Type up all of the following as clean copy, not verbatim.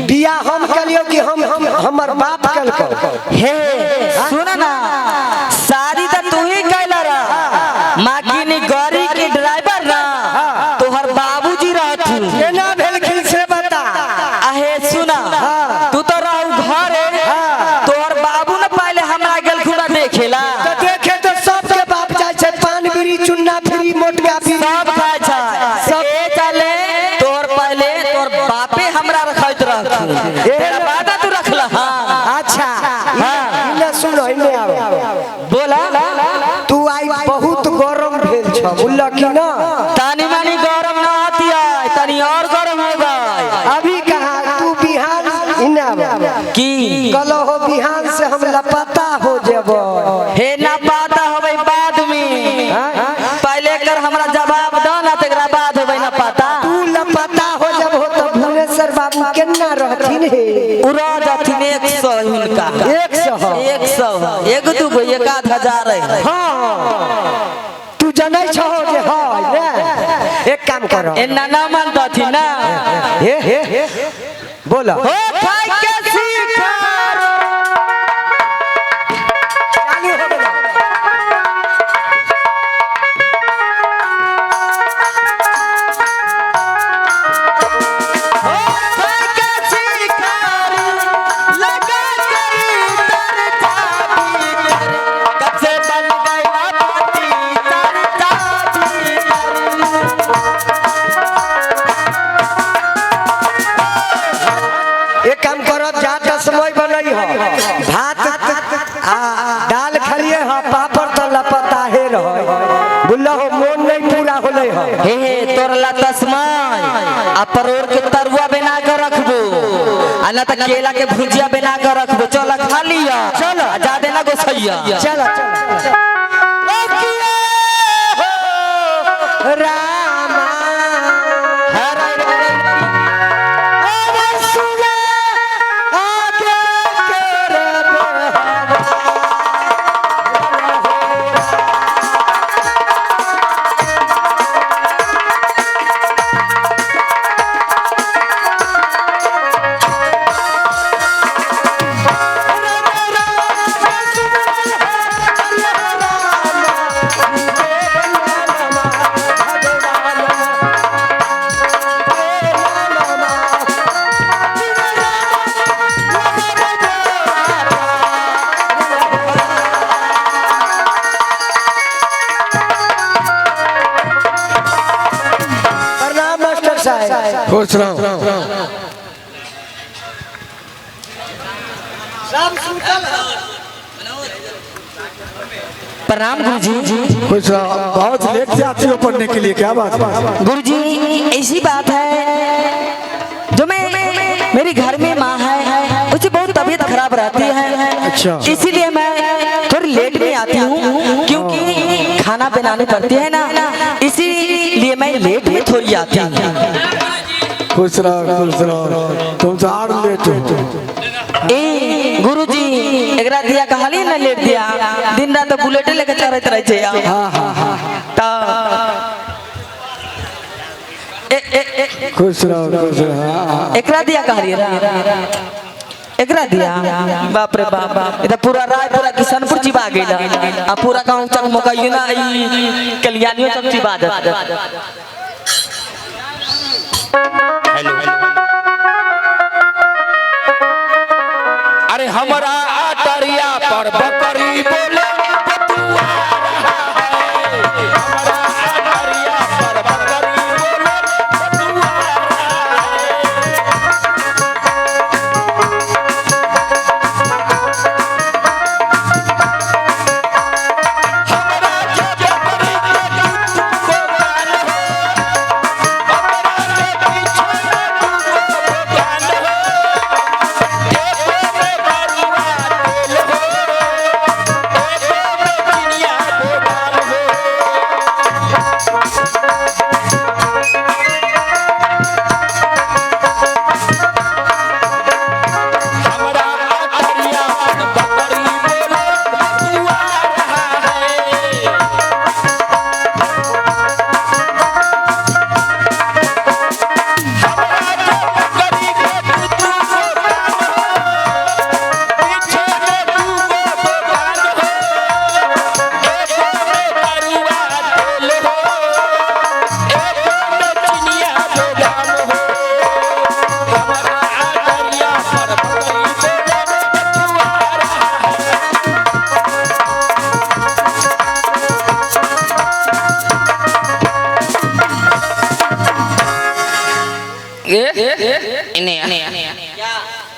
बिया हम कलियो कि हम हमर बाप कलको। हे सुन ना, शादी तो तू ही कैला रहा, माकिनी गाड़ी के ड्राइवर ना तोहर बाबूजी रहथु। केना भेल खिल से बता। आहे सुना, तू तो रहू घरे, तोहर बाबू न पहले हमरा गेल खुना देखेला। तो देखे तो सबके बाप जाय छै, पान बीड़ी चुन्ना फ्री मोटका फ्री सब खाय छै। सब ए चले तोहर पहले तोहर बापे हमरा रखैत रहथु, तेरा बादा तू रखला। हां अच्छा इने सुनो इने आओ बोला। तू आई बहुत गरम भेल छ बुझल कि ना। तानी मानी गरम ना आती है, तनी और गरम हो गई। अभी कहा तू बिहान इने आओ की कलो हो बिहान से हम लापता हो जेबो। हे ना पाता होबै बाद में, पहले कर हमरा जवाब दो ना, तकरा बाद होबै ना पाता। तू लापता हो जब हो तो भुवनेश्वर बाबू केना रहथिन हे। उड़ा जाथिन 100 हुनका 100 100 एक दूगो 1000 है। हां तू जनै छहो जे है ने। एक काम करो एना ना मान दथि ना। हे बोला हो खाई के शिकार चालू हो गेल। एक काम करो, ज्यादा समय बनई हो, भात दाल खलिए हो, पापड़ तो लपता हे रहो बुल्ला हो, मन नहीं पूरा होले हो। हे तोरला तस्माय आ परोर के तरुआ बना के रखबो, आ ना त केला के भुजिया बना के रखबो। चल खा लिया, चल ज्यादा ना गोसैया। चल रामा खुश रहो। प्रणाम गुरुजी। खुश रहो। बहुत लेट से आती हो पढ़ने के लिए, क्या बात है? गुरुजी ऐसी बात है, जो मैं मेरी घर में माँ है, उसकी बहुत तबीयत खराब रहती है। अच्छा। इसीलिए मैं थोड़ी लेट में आती हूँ, क्योंकि खाना बनानी पड़ती है ना, इसीलिए मैं लेट में थोड़ी आती हूँ। खुश रहो। तुम तो और लेट हो। ए गुरुजी एकरा दिया कहली ना लेट दिया, दिन रात बुलेट लेके चलत रहे छे। ता खुश रहो। एकरा दिया कहली रा, एकरा दिया। बाप रे बाप, इधर पूरा राय पूरा किशनपुर चिबा गेला, आ पूरा गांव चकमकाई ना, ई कल्याणियो तक चिबा दे। हेलो अरे हमारा आटरिया पर बकरी बोले बतुआ रहा है। हमारा आटरिया पर बकरी बोले बतुआ रहा है। हमारा जो बकरी के तुमको गान हो, हमारा के पीछे तुमको गान हो। देखो में बरुआ तेल हो,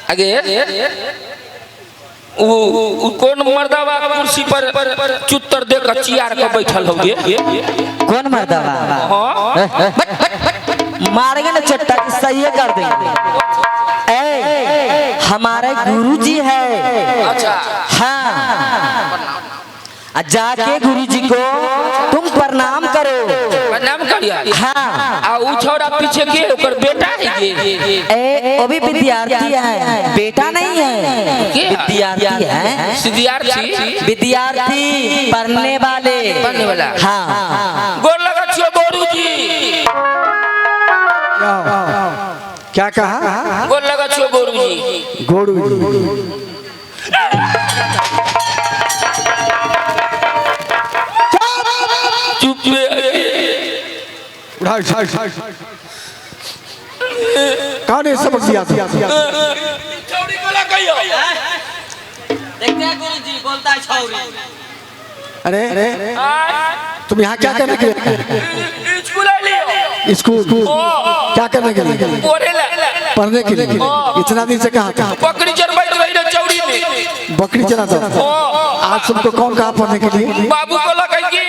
आगे उ कौन मर्दावा कुर्सी पर चुत्तर दे के चियार के बैठल होगे? कौन मर्दावा? हां मारेंगे ना चट्टा की सही कर देंगे। ए हमारे गुरुजी है। अच्छा हाँ जाके गुरुजी को तुम प्रणाम करो। प्रणाम करिया। हाँ आ उ छोरा पीछे के ओकर बेटा है ये? ए वो भी विद्यार्थी है, बेटा नहीं है, विद्यार्थी है। विद्यार्थी विद्यार्थी पढ़ने वाला। हाँ गोर लगा छियो गुरुजी। क्या कहा? गोर लगा छियो गुरुजी। गोरू चुप कौन है सबक दिया था? छौरी बोला कहियो। देखते हैं गुरुजी बोलता है छौरी। अरे तुम यहाँ क्या करने के लिए? स्कूल आ लियो। स्कूल क्या करने के लिए? पढ़ने के लिए। इतना दिन से कहा था? बकरी चरवाई रही रे चौड़ी में। बकरी चराता। आज तुमको कौन कहा पढ़ने के लिए? बाबू को लगा कि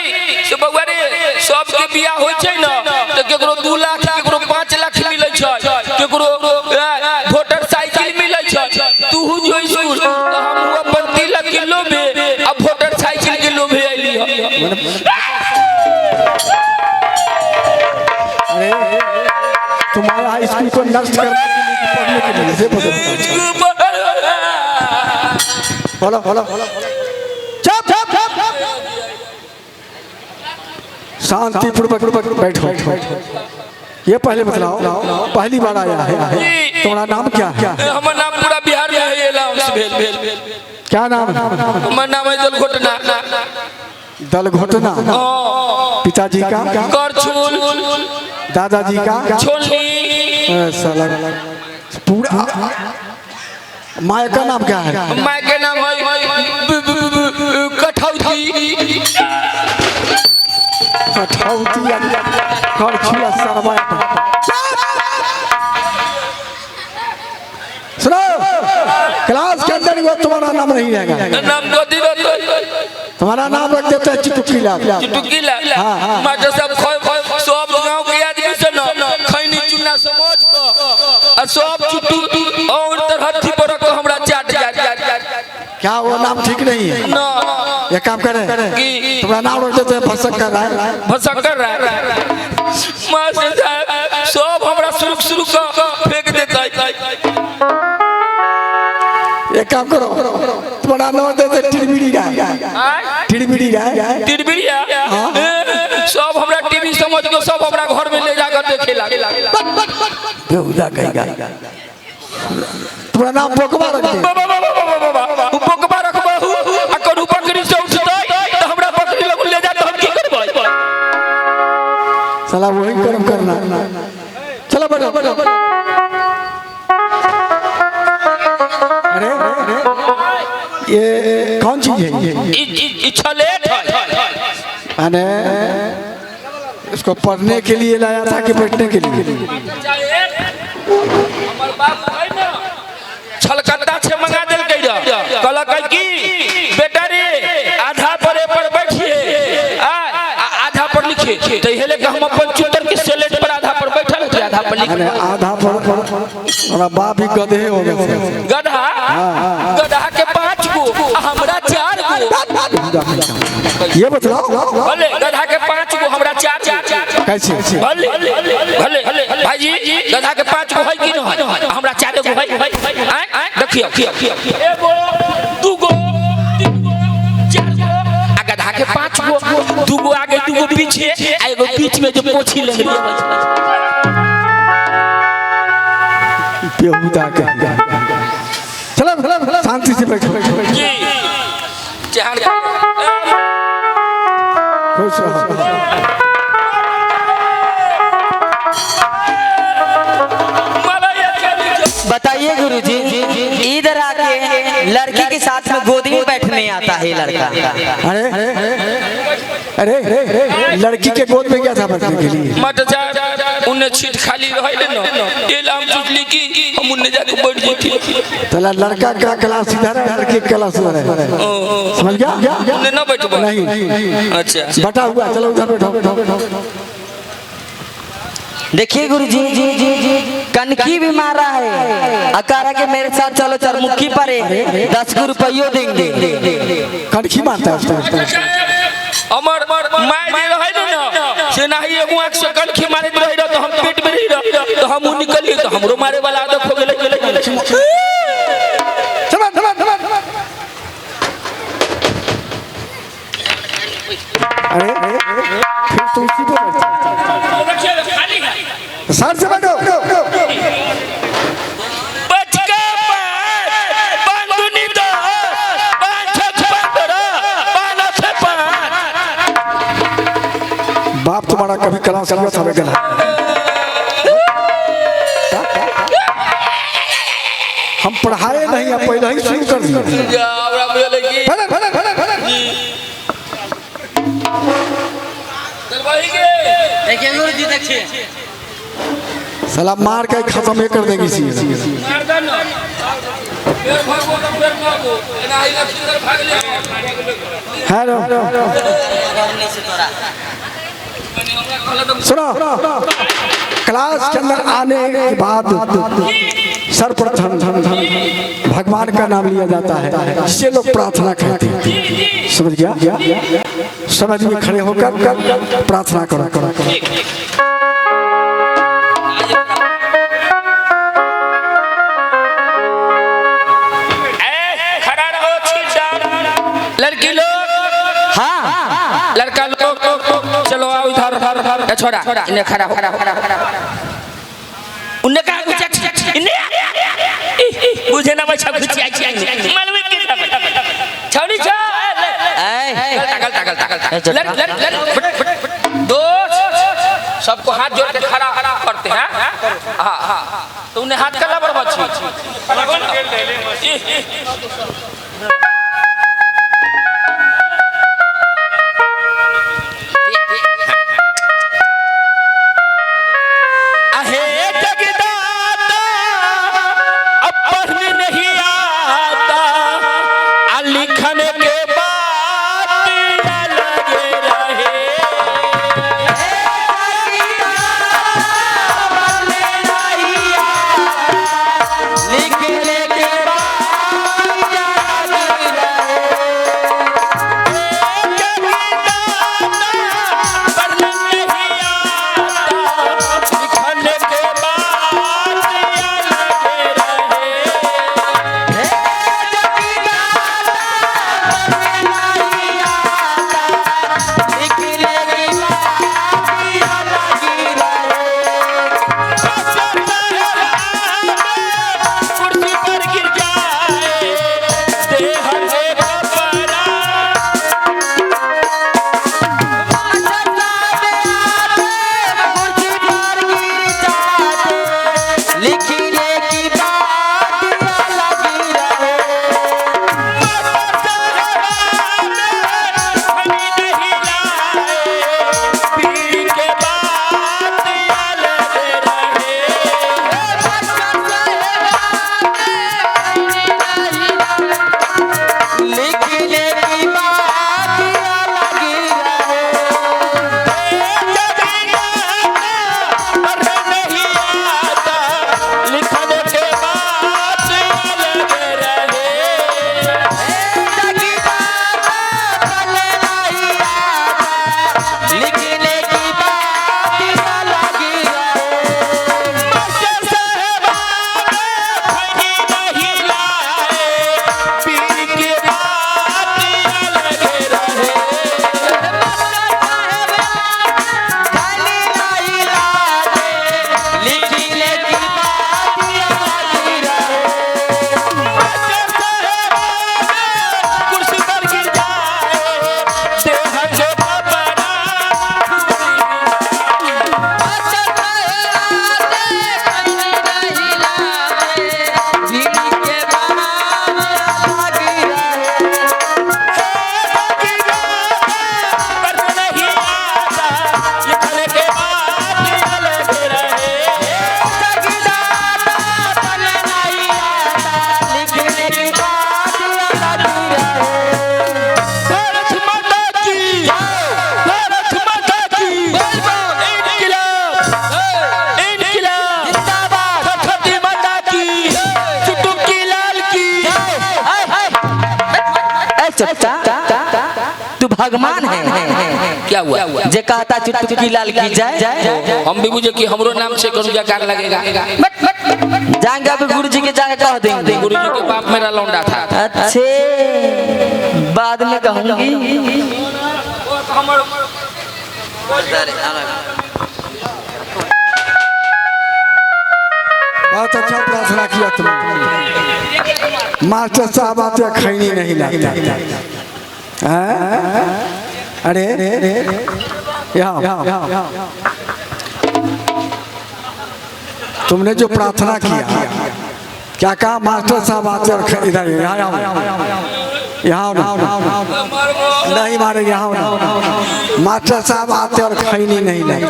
से बउआ रे सबके बियाह होय छै न त केकरो 2 लाख केकरो 5 लाख मिलै छै, केकरो वोटर साइकिल मिलै छै। तू जो स्कूल त हम अपन 3 लाख किलो में अब वोटर साइकिल के लोभे आइली ह। अरे तुम्हारा स्कूल को नष्ट करने के लिए पढ़ने के लिए से बोलो चुप शांतिपूर्वक बैठो। ये पहले बतलाओ, पहली बार आया है, तुम्हारा नाम क्या है? हमर नाम पूरा बिहार में है अनाउंस भेल। क्या नाम है? हमर नाम है दलघोटना। दलघोटना। पिताजी का? करछुल। दादाजी का? छोलनी। साला पूरा। माँ का नाम क्या है? माँ के नाम है कठौती। सुनो क्लास के अंदर वो तुम्हारा नाम नहीं रहेगा। नाम गोदी तुम्हारा नाम रख देते हैं चुटुकीला। चुटुकीला। मास्टर साहब सब गांव के आदमी से ना खैनी चुना समझ को और सब चुटू और तरहथी पर को हमरा चाट जा। क्या वो नाम ठीक नहीं है? ना ये काम करें कि तुम्हारा नाम रख देते हैं भसक कर रहा है। भसक कर रहा है मास्टर साहब सब हमरा शुरू का फेंक देता है। एक काम करो तुम्हारा नाम देते टिड़बिड़ी रहा। टिड़बिड़िया सब हमरा टीवी समझ के सब हमरा घर में ले जाकर देखे लागे। बेहुदा कहेगा। तुम्हारा नाम बोकबा रख दे। बोकबा रखबहू आ करू बकरी से उठतै त हमरा बकरी लग ले जा त हम की करबै? साला वही कर्म करना। चलो बैठो। अरे ये कौन चीज है? ई छलेट है। अने इसको पढ़ने के लिए लाया था कि बैठने के लिए? हमर बाप है ना छलकत्ता से मंगा देल गई रे। कहलकै कि बेटा रे आधा पर बैठिए आधा पर लिखिए। त हेले के हम अपन चुतर के सेलेट पर आधा पर बैठल थे, आधा पर लिखे। आधा पर हमारा बाप भी गधे हो गए। गधा के 5 गो हमरा 4 गो। ये बताओ भले गधा के 5 गो हमरा 4 कैसे? भले भाईजी गधा के 5 गो है कि न है? हमरा 4 गो है। देखियो एगो 2 गो 3 गो 4 गो आ गधा के 5 गो 2 गो आगे 2 गो पीछे आ एगो बीच में जो पोछी ले बेहुदा कहेगा। चलो शांति से बैठो। जी चार खुश रहो। बताइए गुरुजी, इधर आके लड़की के साथ में गोदी में बैठने आता है लड़का। अरे अरे लड़की के गोद में गया था बैठने के लिए। मत जा उन्हें सीट खाली रहे ना ये हम सोचली कि हम उन्हें जाके बैठ जाती। तला लड़का का क्लास इधर है, लड़की का क्लास उधर है, समझ गया? उन्हें ना बैठो नहीं अच्छा बटा हुआ, चलो उधर बैठो। देखिए गुरुजी कनकी भी मारा है, अकारा के मेरे साथ चलो चरमुखी पर 10 रुपये देंगे। कनखी मारता है उसको। अमर माय दे रहे ना से नहीं एगो एक सेकंड की मारे रही तो हम पेट में रही तो हम निकलिए तो हमरो मारे वाला आदत हो गेले। अरे फिर तुम सीधे सर से बैठो। बाप तुम्हारा कभी क्लास लिया था गला हम पढ़ाए नहीं, अब पहले ही शुरू कर दिया। सलाम मार के खत्म ही कर देगी सी। हेलो सुनो, क्लास के अंदर आने के बाद सर्वप्रथम भगवान का नाम लिया जाता है, जिससे लोग प्रार्थना करते हैं। समझ गया? समझ में खड़े होकर प्रार्थना करो। लड़की लोग हाँ लड़का लोग चलो आओ इधर छोड़ा इन्हें खड़ा हो उन्हें कहा कुछ इन्हें बुझे ना बच्चा कुछ मालूम है कितना छोड़ी दोस्त सबको हाथ जोड़ के खड़ा करते हैं। हाँ तो उन्हें हाथ करना बड़ा अच्छी तू भगवान है। क्या हुआ? जे कहता चुटकी लाल की जाए हम भी बुझे कि हमरो नाम से करू जयकार लगेगा। जाएंगे अभी गुरु जी के जाके कह देंगे। गुरु जी के बाप मेरा लौंडा था। अच्छे बाद में कहूंगी। बहुत अच्छा प्रार्थना किया तुमने। मास्टर साहब आते खैनी नहीं लाते। अरे यहाँ तुमने जो प्रार्थना किया क्या कहा? मास्टर साहब आते और इधर यहाँ नहीं मारे, यहाँ मास्टर साहब आते और खैनी नहीं लाते।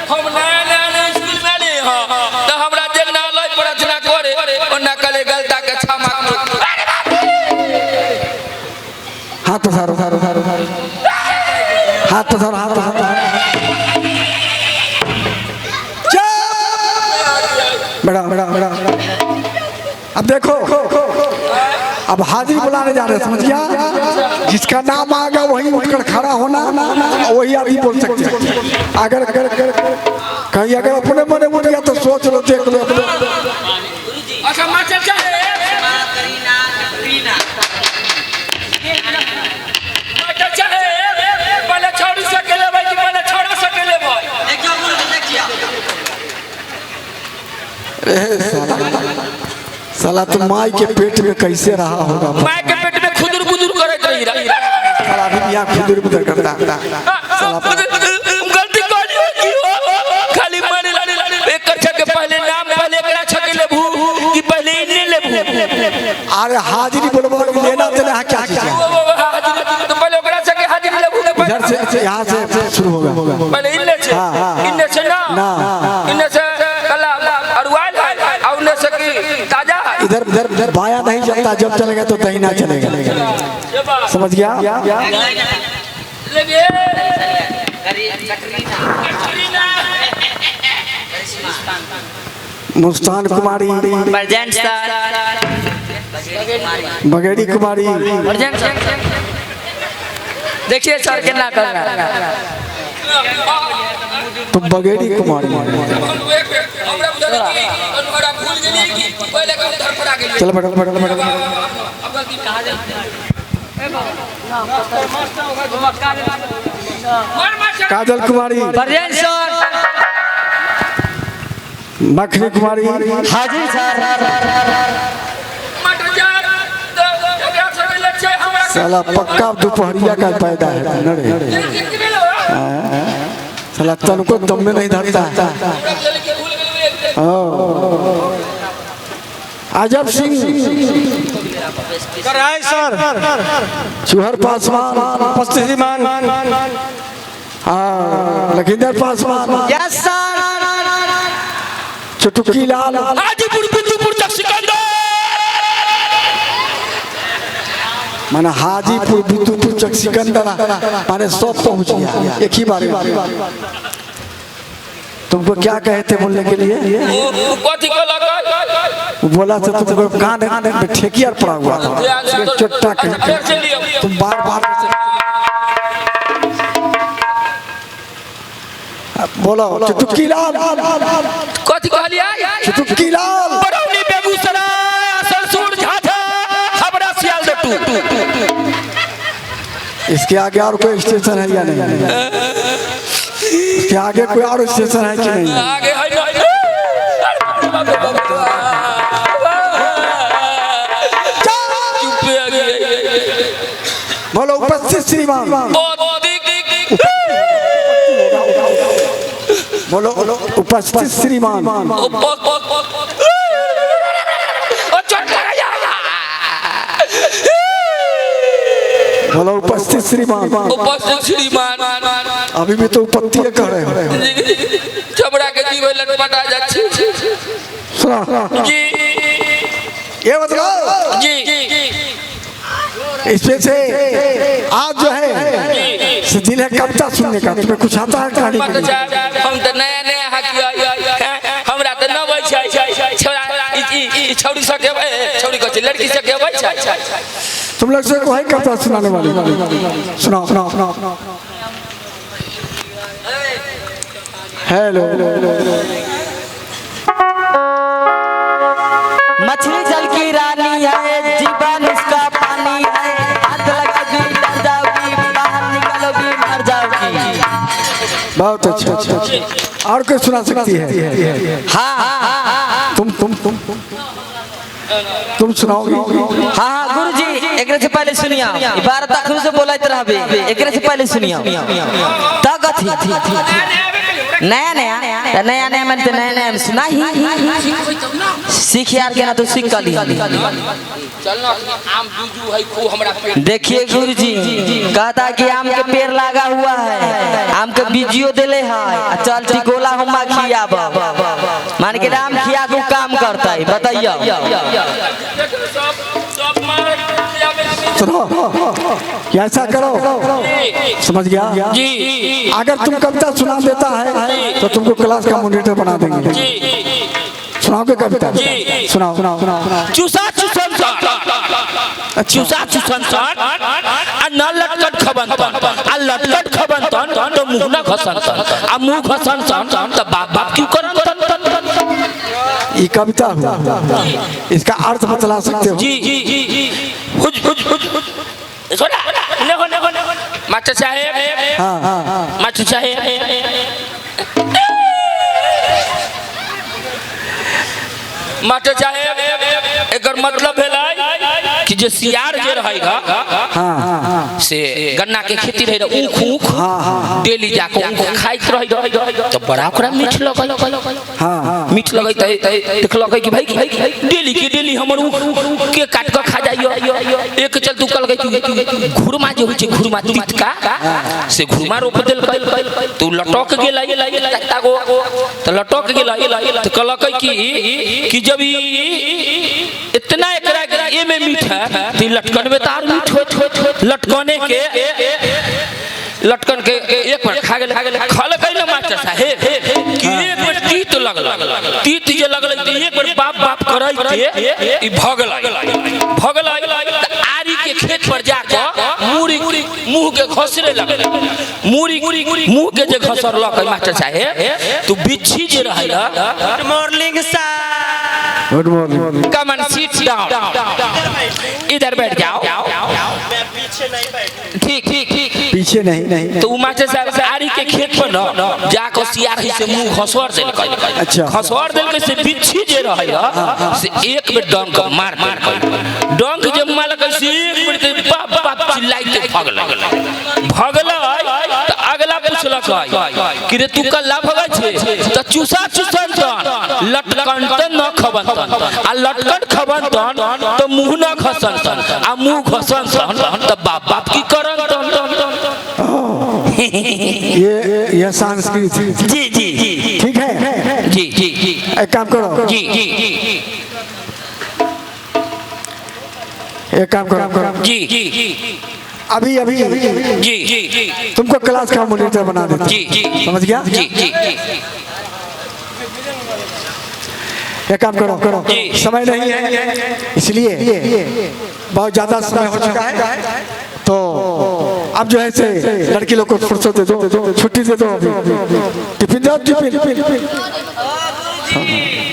हम नया नया स्कूल में नहीं हां तो हमरा जे ना लय प्रार्थना करे और ना कले गलता के क्षमा करो। हाथ तो सारो हाथ तो सारो हाथ बड़ा बड़ा बड़ा। अब देखो, अब हाजिर बुलाने जा रहे, समझ गया? जिसका नाम आएगा वही उठकर खड़ा होना, वही आदमी बोल सकते हैं। अगर कहीं अगर अपने मने उठ गया तो सोच लो, देख लो अपने। अच्छा मास्टर साहब पहले छोड़ सकेले भाई, पहले छोड़ सकेले भाई। साला तुम माई के पेट में कैसे रहा होगा? माय के पेट में खुदुर बुदुर करत रही। साला भी यहाँ खुदुर बुदुर करता। गलती करी की हो खाली मारे एक कच्चा के पहले नाम पहले एकरा छकेले भू कि पहले इन्ने ले भू। अरे हाजिरी बोलबो लेना देना है क्या चीज है? तो पहले ओकरा छके हाजिरी ले भू। इधर से यहाँ से शुरू होगा। पहले इन्ने से ना इन्ने से कला अरवाल है और इन्ने से की ताजा है। इधर इधर बाया नहीं चलता, जब चलेगा तो दहीना चलेगा। समझ गया? लगे मुस्कान कुमारी, बगेड़ी कुमारी। देखिए सर कितना कर रहा है। तो बगेड़ी कुमारी चलो बैठो बैठो बैठो। काजल कुमारी, मखनी कुमारी, हाजिर सर। साला पक्का दोपहरिया का पैदा है नरे। साला तन को दम में नहीं धरता। आजब सिंह, कराए सर, चूहर पासवान, श्रीमान, लखींदर पासवान, यस सर, चुटकी लाल, हाजीपुर बिंदुपुर तक सिकंदर। माना हाजीपुर बिंदुपुर तक सिकंदर माने सब पहुंच गया एक ही बार। तुमको क्या कहे थे बोलने के लिए? बोला था तुमको कान में ठेकिया पड़ा हुआ था, चट्टा कह तुम बार बार बोलो। चुटकी लाल, कथी कहलिया? चुटकी लाल, बरौनी बेगूसराय सरसूर झाझा खबरा सियालदह। इसके आगे और कोई स्टेशन है या नहीं? इसके आगे कोई और स्टेशन है कि नहीं? आगे है ना? बोलो उपस्थित श्रीमान, बोलो उपस्थित श्रीमान, बोलो उपस्थित श्रीमान। उपस्थित श्रीमान, अभी भी तो उपत्ति कर रहे हो। चमड़ा के जीव लटपटा जाच्छी। सुना जी ये बताओ जी इसमें से आज जो है दिल है कविता सुनने का। तुम्हें कुछ आता है कहानी के लिए? हम तो नया नया हकिया हमरा तो न होय छै। छोरा ई छौरी सके छौरी कहै छै लड़की सके होय छै। तुम लोग से वही कविता सुनाने वाली। सुनाओ सुनाओ सुनाओ। हेलो। मछली जल की रानी है, जीवन उसका पानी है, हाथ लगोगी डर जाओगी, बाहर निकलोगी मर जाओगी। बहुत अच्छा अच्छा। और कोई सुना सकती है? हाँ तुम सुनाओगी? हाँ गुरुजी, एक से पहले सुनिया, इबारत आखिर से बोलत रहबे, एक से पहले सुनिया। तक थी नया नया मैंने तो नया नया सुना ही सीख यार के ना तो सीख कर लिया। चलना आम बीजू है को हमरा पे। देखिए गुरुजी कहता कि आम के पेड़ लगा हुआ है, आम के बीजियो देले है, चल टिकोला हम खियाब, मान के आम खिया को काम करता है। बताइए सुनो, ऐसा करो, समझ गया जी। अगर तुम कविता सुना देता है तो तुमको क्लास का मॉनिटर बना देंगे। सुनाओगे कविता? सुनाओ सुनाओ सुनाओ। चूसा चूसन चूसा चूसन आ न लटकट खबंतन आ लटकट खबंतन तो मुंह न घसंतन आ मुंह घसंतन तो बाप बाप क्यों करंतन। ये कविता हुआ, इसका अर्थ बतला सकते हो? जी जी जी हुज हुज हुज सोना ने मास्टर साहब। हाँ मास्टर साहब मास्टर साहब एकर मतलब भेलै कि जे सियार जे रहेगा से गन्ना के खेती रहे ऊख ऊख डेली जाके ऊख खाइत रहे तो बड़ा ओकरा मीठ लगल। मीठ लगै देखलकै कि भाई डेली के डेली हमर ऊख के काट के खा जाइयो। एक चल तू कहलकै कि घुरमा जे होइ छै घुरमा तीत का से घुरमा रोप देलकै तू लटक गेलै तत्ता गो तो लटक गेलै तो कहलकै कि जब इतना एकरा ए में मीठ है तो लटकन में तार मीठ होत लटकन के एक बार खा गेल खलकै न मास्टर साहेब कि एक बार तीत लगल तीत जे लगल त एक बार बाप बाप करै के ई भगलै आरी के खेत पर जाके मुड़ी मुंह के घसरे लगल मुड़ी मुंह के जे घसर लकै मास्टर साहेब तो बिच्छी जे रहै। Good morning sir. Good morning. Come and sit down, इधर बैठ जाओ। मैं पीछे नहीं बैठ। ठीक पीछे नहीं। तो मास्टर साहब से आरी के खेत पर न जाके सियार से मुंह खसवार देलकै। अच्छा खसवार देलकै से बिच्छी जे रहै से एक बेर डंक मार डंक जे मारलकै से एक बेर बाप बाप चिल्लाई के भगलै तो अगला पूछलकै कि रे तू कल्ला भगै छे त चूसा चूसन तन लटकन न खबंतन आ लटकन खबंतन तो मुंह न खसंतन आ मुंह खसंतन तो बाप बाप की करंतन। ये संस्कृत। जी ठीक है। जी एक काम करो। जी एक काम करो। जी अभी जी तुमको क्लास का मॉनिटर बना देता। जी समझ गया? जी एक काम करो, समय नहीं है इसलिए बहुत ज्यादा समय हो चुका है तो अब जो है से लड़की लोग को फुर्सत दे दो, छुट्टी दे दो। अभी टिफिन दो, टिफिन